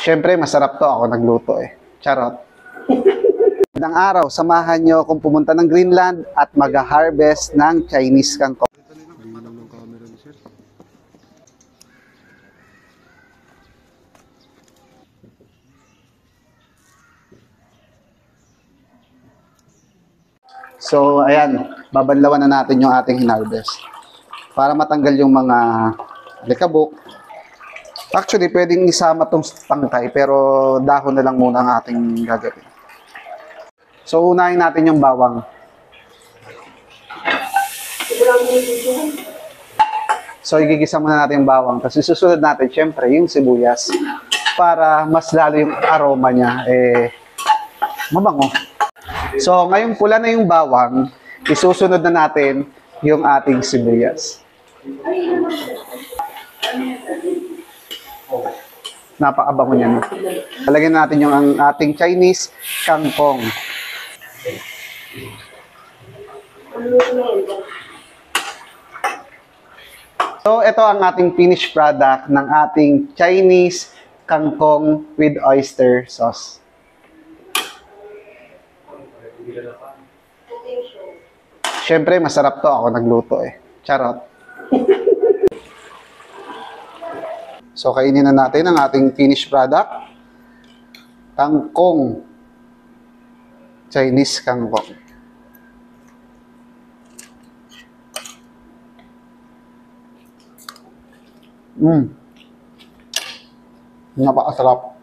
Siyempre, masarap to. Ako nagluto eh. Charot. Magandang araw, samahan nyo kung pumunta ng Greenland at mag-harvest ng Chinese kangkong. So, ayan, babanlawan na natin yung ating hinarvest para matanggal yung mga alikabok. Actually, pwedeng isama tong tangkay pero dahon na lang muna ang ating gagawin. So, unahin natin yung bawang. So, igigisa muna natin yung bawang. Tapos isusunod natin, syempre, yung sibuyas para mas lalo yung aroma niya, mabango. So, ngayong pula na yung bawang, isusunod na natin yung ating sibuyas. Napakabango niyan. Talagyan natin yung ating Chinese kangkong. So, ito ang ating finished product ng ating Chinese kangkong with oyster sauce. Siyempre, masarap to. Ako nagluto eh. Charot. So, kainin na natin ang ating finished product. Kangkong. Chinese kangkong. Napakasarap.